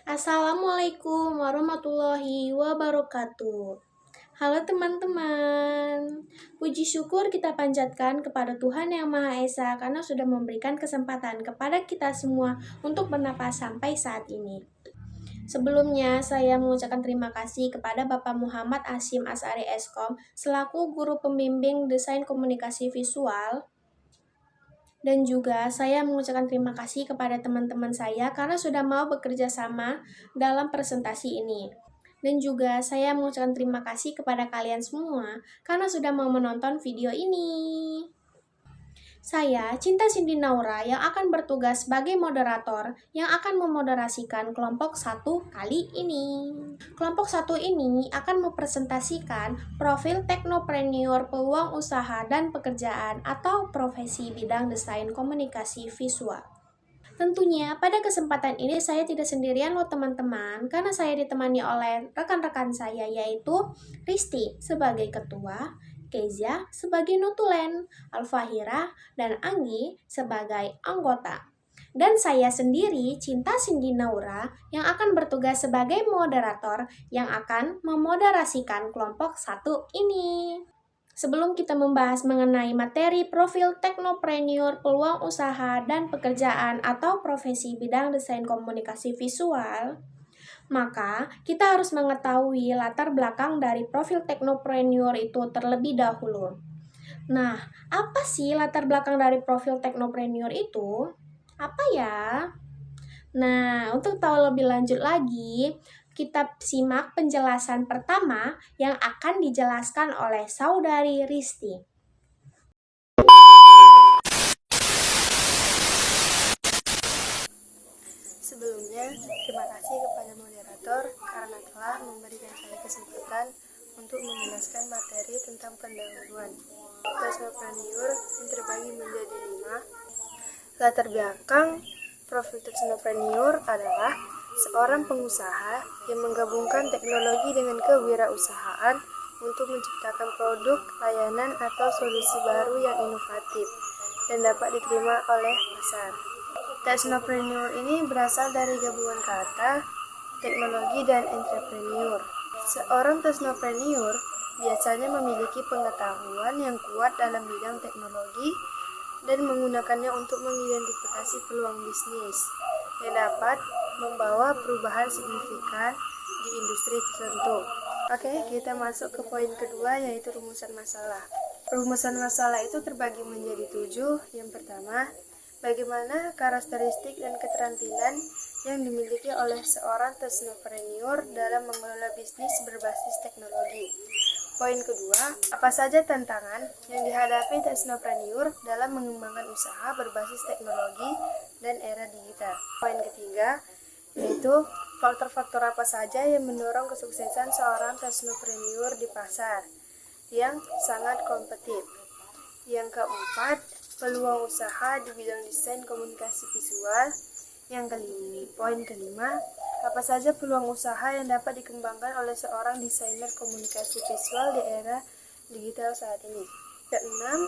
Assalamualaikum warahmatullahi wabarakatuh. Halo teman-teman. Puji syukur kita panjatkan kepada Tuhan Yang Maha Esa karena sudah memberikan kesempatan kepada kita semua untuk bernapas sampai saat ini. Sebelumnya, saya mengucapkan terima kasih kepada Bapak Muhammad Asyim Asari Eskom selaku guru pembimbing desain komunikasi visual. Dan juga saya mengucapkan terima kasih kepada teman-teman saya karena sudah mau bekerja sama dalam presentasi ini. Dan juga saya mengucapkan terima kasih kepada kalian semua karena sudah mau menonton video ini. Saya, Cinta Cindy Naura, yang akan bertugas sebagai moderator yang akan memoderasikan kelompok 1 kali ini. Kelompok 1 ini akan mempresentasikan profil teknopreneur peluang usaha dan pekerjaan atau profesi bidang desain komunikasi visual. Tentunya pada kesempatan ini saya tidak sendirian loh teman-teman, karena saya ditemani oleh rekan-rekan saya yaitu Risti sebagai ketua, Kezia sebagai notulen, Alfahira dan Anggi sebagai anggota. Dan saya sendiri, Cinta Cindy Naura, yang akan bertugas sebagai moderator yang akan memoderasikan kelompok 1 ini. Sebelum kita membahas mengenai materi profil teknopreneur, peluang usaha dan pekerjaan atau profesi bidang desain komunikasi visual, maka kita harus mengetahui latar belakang dari profil teknopreneur itu terlebih dahulu. Nah, apa sih latar belakang dari profil teknopreneur itu? Apa ya? Nah, untuk tahu lebih lanjut lagi, kita simak penjelasan pertama yang akan dijelaskan oleh Saudari Risti. Sebelumnya, terima kasih kepada moderator karena telah memberikan saya kesempatan untuk menjelaskan materi tentang pendahuluan. Teknopreneur yang terbagi menjadi 5. Latar belakang profil teknopreneur adalah seorang pengusaha yang menggabungkan teknologi dengan kewirausahaan untuk menciptakan produk, layanan, atau solusi baru yang inovatif dan dapat diterima oleh pasar. Teknopreneur ini berasal dari gabungan kata teknologi dan entrepreneur. Seorang teknopreneur biasanya memiliki pengetahuan yang kuat dalam bidang teknologi dan menggunakannya untuk mengidentifikasi peluang bisnis yang dapat membawa perubahan signifikan di industri tertentu. Oke, kita masuk ke poin kedua, yaitu rumusan masalah. Rumusan masalah itu terbagi menjadi 7. Yang pertama, bagaimana karakteristik dan keterampilan yang dimiliki oleh seorang teknopreneur dalam mengelola bisnis berbasis teknologi. Poin kedua, apa saja tantangan yang dihadapi teknopreneur dalam mengembangkan usaha berbasis teknologi dan era digital. Poin ketiga, yaitu faktor-faktor apa saja yang mendorong kesuksesan seorang teknopreneur di pasar yang sangat kompetitif. Yang keempat, peluang usaha di bidang desain komunikasi visual. Poin kelima, apa saja peluang usaha yang dapat dikembangkan oleh seorang desainer komunikasi visual di era digital saat ini. Keenam,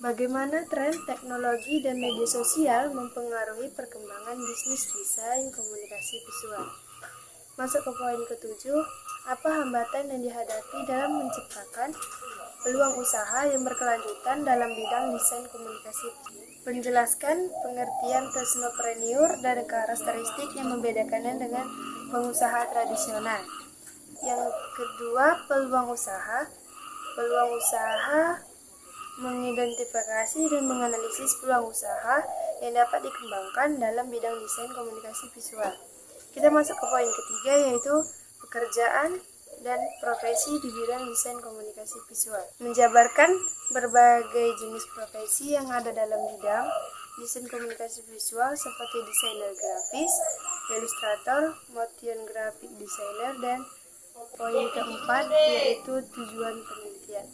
bagaimana tren teknologi dan media sosial mempengaruhi perkembangan bisnis desain komunikasi visual. Masuk ke poin ketujuh, apa hambatan yang dihadapi dalam menciptakan peluang usaha yang berkelanjutan dalam bidang desain komunikasi. Menjelaskan pengertian teknopreneur dan karakteristik yang membedakannya dengan pengusaha tradisional. Yang kedua, peluang usaha. Peluang usaha mengidentifikasi dan menganalisis peluang usaha yang dapat dikembangkan dalam bidang desain komunikasi visual. Kita masuk ke poin ketiga, yaitu pekerjaan dan profesi di bidang desain komunikasi visual. Menjabarkan berbagai jenis profesi yang ada dalam bidang desain komunikasi visual seperti desainer grafis, ilustrator, motion graphic designer, dan poin keempat yaitu tujuan penelitian.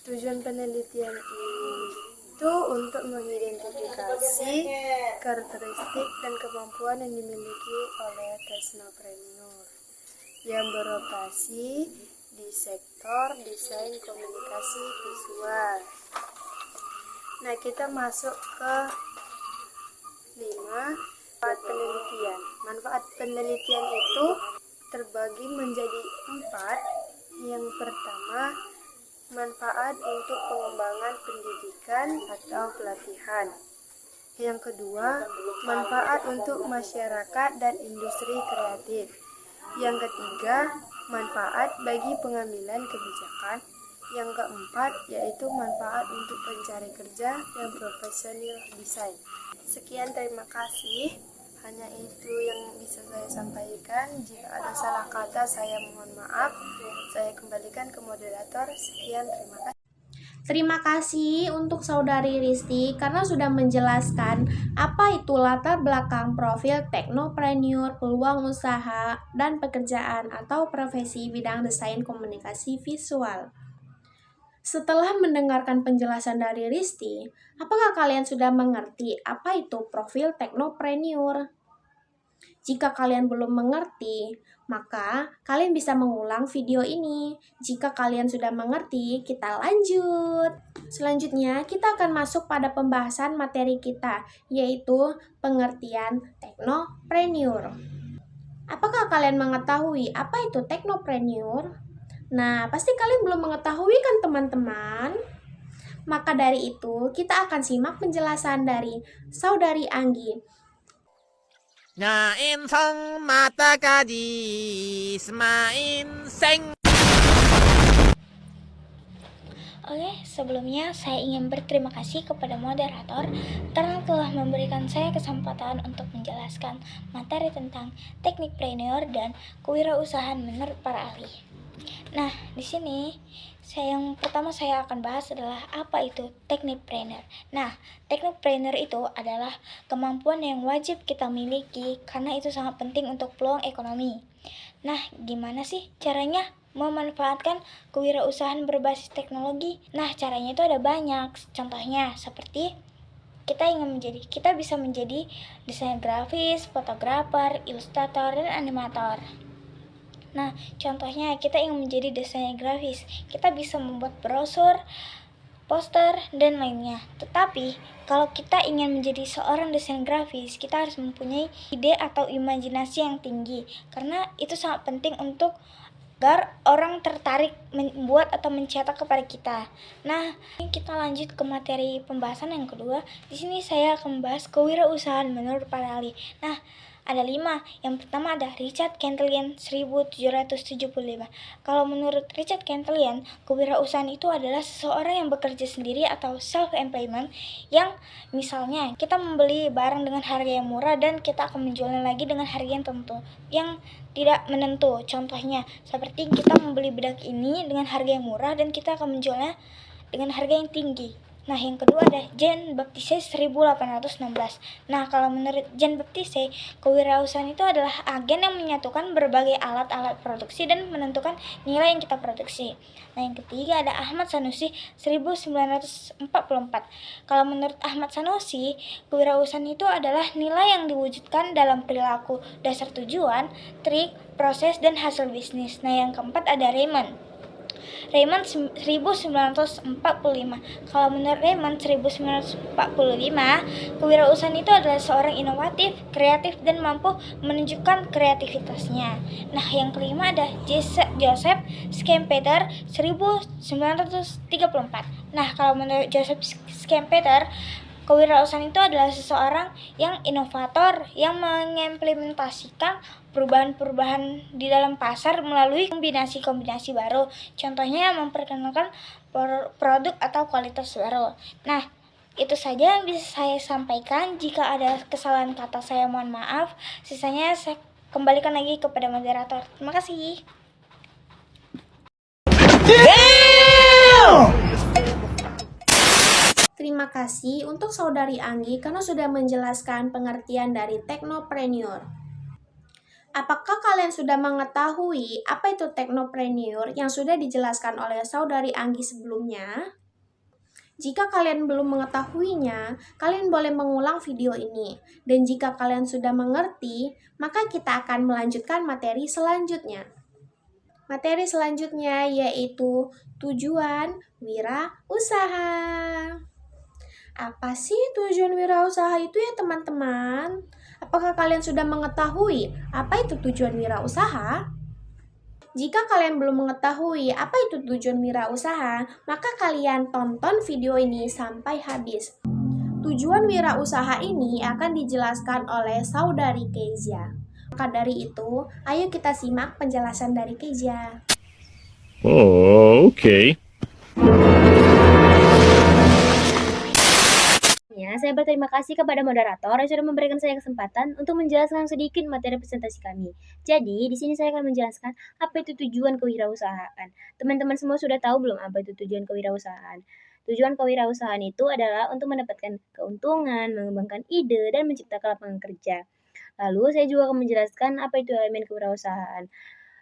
Tujuan penelitian itu untuk mengidentifikasi karakteristik dan kemampuan yang dimiliki oleh teknopreneur yang beroperasi di sektor desain komunikasi visual. Nah, kita masuk ke 5, penelitian. Manfaat penelitian itu terbagi menjadi 4. Yang pertama, manfaat untuk pengembangan pendidikan atau pelatihan. Yang kedua, manfaat untuk masyarakat dan industri kreatif. Yang ketiga, manfaat bagi pengambilan kebijakan. Yang keempat, yaitu manfaat untuk pencari kerja dan profesional desain. Sekian, terima kasih. Hanya itu yang bisa saya sampaikan. Jika ada salah kata, saya mohon maaf. Saya kembalikan ke moderator. Sekian, terima kasih. Terima kasih untuk Saudari Risti karena sudah menjelaskan apa itu latar belakang profil teknopreneur, peluang usaha, dan pekerjaan atau profesi bidang desain komunikasi visual. Setelah mendengarkan penjelasan dari Risti, apakah kalian sudah mengerti apa itu profil teknopreneur? Jika kalian belum mengerti, maka kalian bisa mengulang video ini. Jika kalian sudah mengerti, kita lanjut. Selanjutnya, kita akan masuk pada pembahasan materi kita, yaitu pengertian teknopreneur. Apakah kalian mengetahui apa itu teknopreneur? Nah, pasti kalian belum mengetahui kan teman-teman? Maka dari itu, kita akan simak penjelasan dari Saudari Anggi. Nainsan mata kadis main seng. Oke, sebelumnya saya ingin berterima kasih kepada moderator karena telah memberikan saya kesempatan untuk menjelaskan materi tentang teknikpreneur dan kewirausahaan menurut para ahli. Nah, di sini yang pertama saya akan bahas adalah apa itu teknikpreneur. Nah, teknikpreneur itu adalah kemampuan yang wajib kita miliki karena itu sangat penting untuk peluang ekonomi. Nah, gimana sih caranya memanfaatkan kewirausahaan berbasis teknologi? Nah, caranya itu ada banyak. Contohnya seperti kita bisa menjadi desainer grafis, fotografer, ilustrator, dan animator. Nah, contohnya kita ingin menjadi desainer grafis, kita bisa membuat brosur, poster, dan lainnya. Tetapi, kalau kita ingin menjadi seorang desainer grafis, kita harus mempunyai ide atau imajinasi yang tinggi, karena itu sangat penting untuk agar orang tertarik membuat atau mencetak kepada kita. Nah, kita lanjut ke materi pembahasan yang kedua. Di sini saya akan membahas kewirausahaan menurut para ahli. Nah, ada 5. Yang pertama ada Richard Cantillon 1775. Kalau menurut Richard Cantillon, kewirausahaan itu adalah seseorang yang bekerja sendiri atau self-employment, yang misalnya kita membeli barang dengan harga yang murah dan kita akan menjualnya lagi dengan harga yang tidak menentu. Contohnya seperti kita membeli bedak ini dengan harga yang murah dan kita akan menjualnya dengan harga yang tinggi. Nah, yang kedua ada Jean Baptiste 1816. Nah, kalau menurut Jean Baptiste, kewirausahaan itu adalah agen yang menyatukan berbagai alat-alat produksi dan menentukan nilai yang kita produksi. Nah, yang ketiga ada Ahmad Sanusi 1944. Kalau menurut Ahmad Sanusi, kewirausahaan itu adalah nilai yang diwujudkan dalam perilaku, dasar tujuan, trik, proses, dan hasil bisnis. Nah, yang keempat ada Raymond 1945. Kalau menurut Raymond 1945, kewirausahaan itu adalah seorang inovatif, kreatif, dan mampu menunjukkan kreativitasnya. Nah, yang kelima ada Joseph Schumpeter 1934. Nah, kalau menurut Joseph Schumpeter, kewirausahaan itu adalah seseorang yang inovator yang mengimplementasikan perubahan-perubahan di dalam pasar melalui kombinasi-kombinasi baru. Contohnya memperkenalkan produk atau kualitas baru. Nah, itu saja yang bisa saya sampaikan. Jika ada kesalahan kata saya mohon maaf. Sisanya saya kembalikan lagi kepada moderator. Terima kasih. Terima kasih untuk Saudari Anggi karena sudah menjelaskan pengertian dari teknopreneur. Apakah kalian sudah mengetahui apa itu teknopreneur yang sudah dijelaskan oleh Saudari Anggi sebelumnya? Jika kalian belum mengetahuinya, kalian boleh mengulang video ini. Dan jika kalian sudah mengerti, maka kita akan melanjutkan materi selanjutnya. Materi selanjutnya yaitu tujuan wirausaha. Apa sih tujuan wirausaha itu ya teman-teman? Apakah kalian sudah mengetahui apa itu tujuan wirausaha? Jika kalian belum mengetahui apa itu tujuan wirausaha, maka kalian tonton video ini sampai habis. Tujuan wirausaha ini akan dijelaskan oleh saudari Kezia. Maka dari itu, ayo kita simak penjelasan dari Kezia. Oh, okay. Saya berterima kasih kepada moderator yang sudah memberikan saya kesempatan untuk menjelaskan sedikit materi presentasi kami. Jadi, di sini saya akan menjelaskan apa itu tujuan kewirausahaan. Teman-teman semua sudah tahu belum apa itu tujuan kewirausahaan? Tujuan kewirausahaan itu adalah untuk mendapatkan keuntungan, mengembangkan ide, dan menciptakan lapangan kerja. Lalu, saya juga akan menjelaskan apa itu elemen kewirausahaan.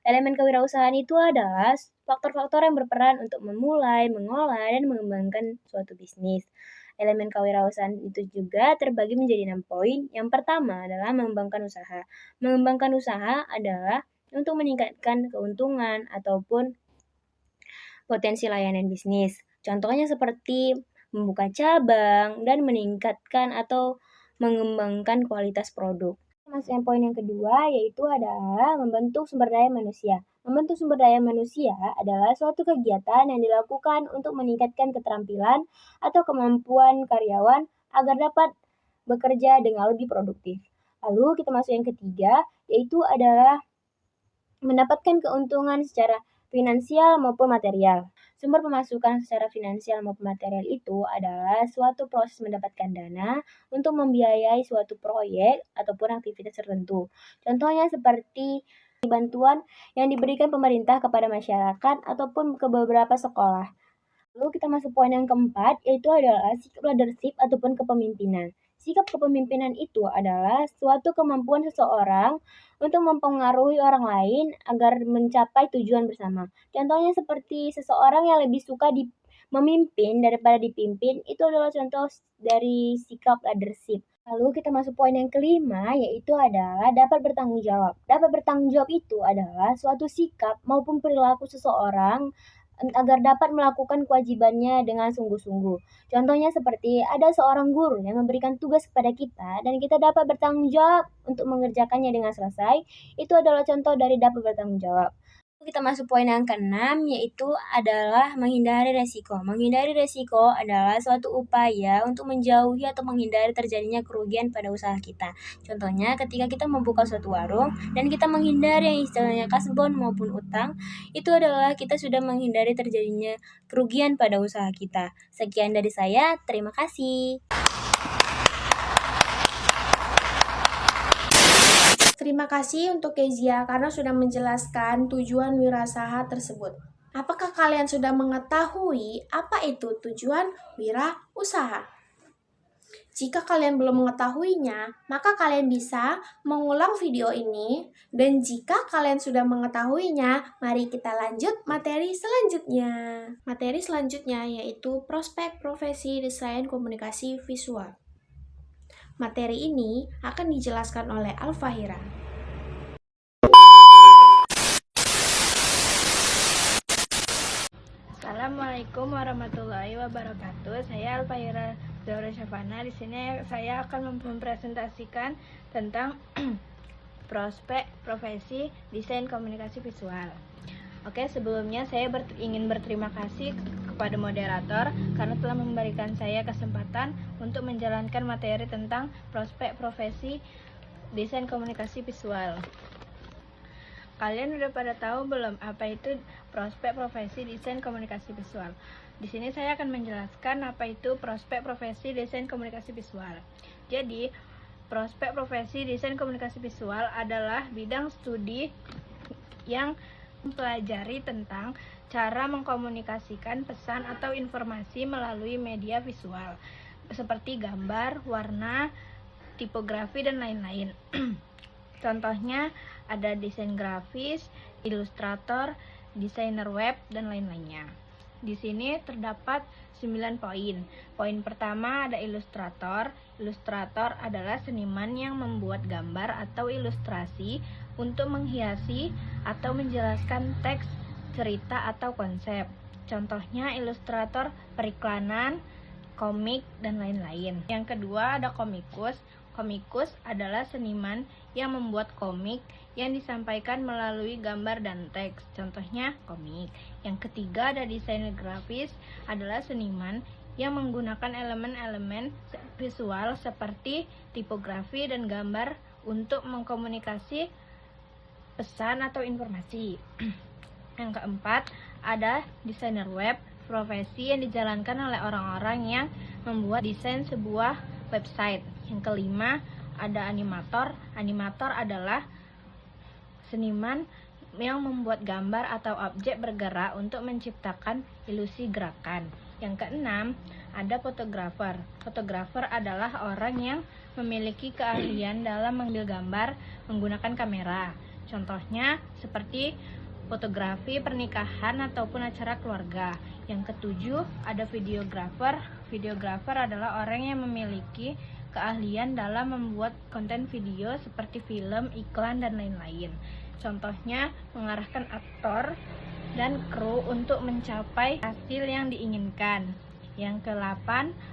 Elemen kewirausahaan itu adalah faktor-faktor yang berperan untuk memulai, mengolah, dan mengembangkan suatu bisnis. Elemen kewirausahaan itu juga terbagi menjadi 6 poin. Yang pertama adalah mengembangkan usaha. Mengembangkan usaha adalah untuk meningkatkan keuntungan ataupun potensi layanan bisnis. Contohnya seperti membuka cabang dan meningkatkan atau mengembangkan kualitas produk. Masuk yang poin yang kedua, yaitu adalah membentuk sumber daya manusia. Membentuk sumber daya manusia adalah suatu kegiatan yang dilakukan untuk meningkatkan keterampilan atau kemampuan karyawan agar dapat bekerja dengan lebih produktif. Lalu kita masuk yang ketiga, yaitu adalah mendapatkan keuntungan secara finansial maupun material. Sumber pemasukan secara finansial maupun material itu adalah suatu proses mendapatkan dana untuk membiayai suatu proyek ataupun aktivitas tertentu. Contohnya seperti bantuan yang diberikan pemerintah kepada masyarakat ataupun ke beberapa sekolah. Lalu kita masuk poin yang keempat, yaitu adalah sikap leadership ataupun kepemimpinan. Sikap kepemimpinan itu adalah suatu kemampuan seseorang untuk mempengaruhi orang lain agar mencapai tujuan bersama. Contohnya seperti seseorang yang lebih suka memimpin daripada dipimpin, itu adalah contoh dari sikap leadership. Lalu kita masuk poin yang kelima, yaitu adalah dapat bertanggung jawab. Dapat bertanggung jawab itu adalah suatu sikap maupun perilaku seseorang agar dapat melakukan kewajibannya dengan sungguh-sungguh. Contohnya seperti ada seorang guru yang memberikan tugas kepada kita dan kita dapat bertanggung jawab untuk mengerjakannya dengan selesai. Itu adalah contoh dari dapat bertanggung jawab. Kita masuk poin yang keenam, yaitu adalah menghindari resiko. Menghindari resiko adalah suatu upaya untuk menjauhi atau menghindari terjadinya kerugian pada usaha kita. Contohnya ketika kita membuka suatu warung dan kita menghindari yang istilahnya kasbon maupun utang, itu adalah kita sudah menghindari terjadinya kerugian pada usaha kita. Sekian dari saya, terima kasih. Terima kasih untuk Kezia karena sudah menjelaskan tujuan wirausaha tersebut. Apakah kalian sudah mengetahui apa itu tujuan wirausaha? Jika kalian belum mengetahuinya, maka kalian bisa mengulang video ini. Dan jika kalian sudah mengetahuinya, mari kita lanjut materi selanjutnya. Materi selanjutnya yaitu prospek profesi desain komunikasi visual. Materi ini akan dijelaskan oleh Al-Fahira. Assalamualaikum warahmatullahi wabarakatuh. Saya Al-Fahira Zahra Syafana. Di sini saya akan mempresentasikan tentang prospek profesi desain komunikasi visual. Oke, sebelumnya saya ingin berterima kasih kepada moderator karena telah memberikan saya kesempatan untuk menjalankan materi tentang prospek profesi desain komunikasi visual. Kalian udah pada tahu belum apa itu prospek profesi desain komunikasi visual? Di sini saya akan menjelaskan apa itu prospek profesi desain komunikasi visual. Jadi, prospek profesi desain komunikasi visual adalah bidang studi yang mempelajari tentang cara mengkomunikasikan pesan atau informasi melalui media visual seperti gambar, warna, tipografi, dan lain-lain. Contohnya ada desain grafis, ilustrator, desainer web, dan lain-lainnya. Di sini terdapat 9 poin. Poin pertama ada ilustrator. Ilustrator adalah seniman yang membuat gambar atau ilustrasi untuk menghiasi atau menjelaskan teks, cerita, atau konsep. Contohnya ilustrator periklanan, komik, dan lain-lain. Yang kedua ada komikus. Komikus adalah seniman yang membuat komik yang disampaikan melalui gambar dan teks, contohnya komik. Yang ketiga ada desainer grafis, adalah seniman yang menggunakan elemen-elemen visual seperti tipografi dan gambar untuk mengkomunikasi pesan atau informasi. Yang keempat ada desainer web, profesi yang dijalankan oleh orang-orang yang membuat desain sebuah website. Yang kelima ada animator. Animator adalah seniman yang membuat gambar atau objek bergerak untuk menciptakan ilusi gerakan. Yang keenam ada fotografer. Fotografer adalah orang yang memiliki keahlian dalam mengambil gambar menggunakan kamera. Contohnya seperti fotografi pernikahan ataupun acara keluarga. Yang ketujuh ada videografer. Videografer adalah orang yang memiliki keahlian dalam membuat konten video seperti film, iklan, dan lain-lain. Contohnya mengarahkan aktor dan kru untuk mencapai hasil yang diinginkan. Yang ke-8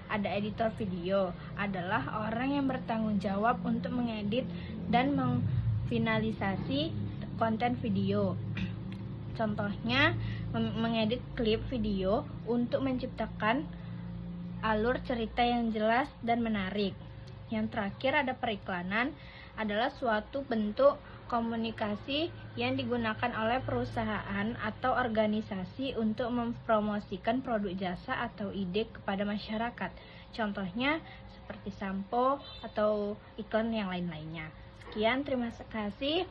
ada editor video, adalah orang yang bertanggung jawab untuk mengedit dan mengfinalisasi konten video. Contohnya mengedit klip video untuk menciptakan alur cerita yang jelas dan menarik. Yang terakhir ada periklanan, adalah suatu bentuk komunikasi yang digunakan oleh perusahaan atau organisasi untuk mempromosikan produk jasa atau ide kepada masyarakat. Contohnya seperti sampo atau iklan yang lain-lainnya. Sekian, terima kasih.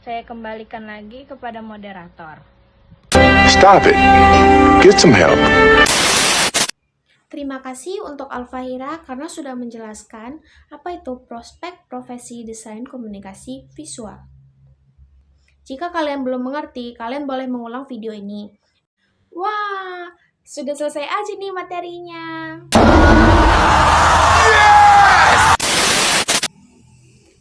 Saya kembalikan lagi kepada moderator. Stop it. Get some help. Terima kasih untuk Alfahira karena sudah menjelaskan apa itu prospek profesi desain komunikasi visual. Jika kalian belum mengerti, kalian boleh mengulang video ini. Wah, sudah selesai aja nih materinya.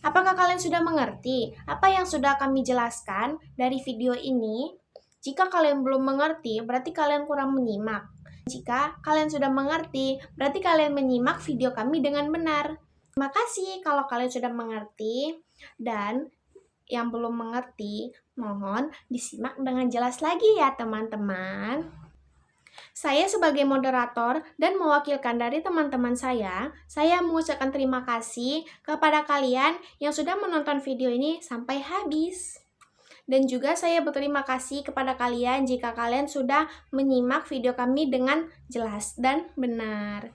Apakah kalian sudah mengerti apa yang sudah kami jelaskan dari video ini? Jika kalian belum mengerti, berarti kalian kurang menyimak. Jika kalian sudah mengerti, berarti kalian menyimak video kami dengan benar. Terima kasih kalau kalian sudah mengerti, dan yang belum mengerti, mohon disimak dengan jelas lagi ya teman-teman. Saya sebagai moderator dan mewakilkan dari teman-teman saya mengucapkan terima kasih kepada kalian yang sudah menonton video ini sampai habis. Dan juga saya berterima kasih kepada kalian jika kalian sudah menyimak video kami dengan jelas dan benar.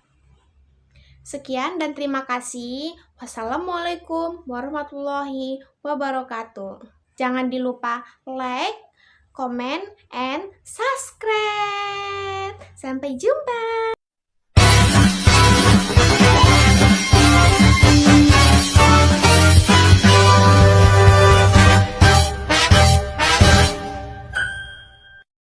Sekian dan terima kasih. Wassalamualaikum warahmatullahi wabarakatuh. Jangan dilupa like, comment, and subscribe. Sampai jumpa.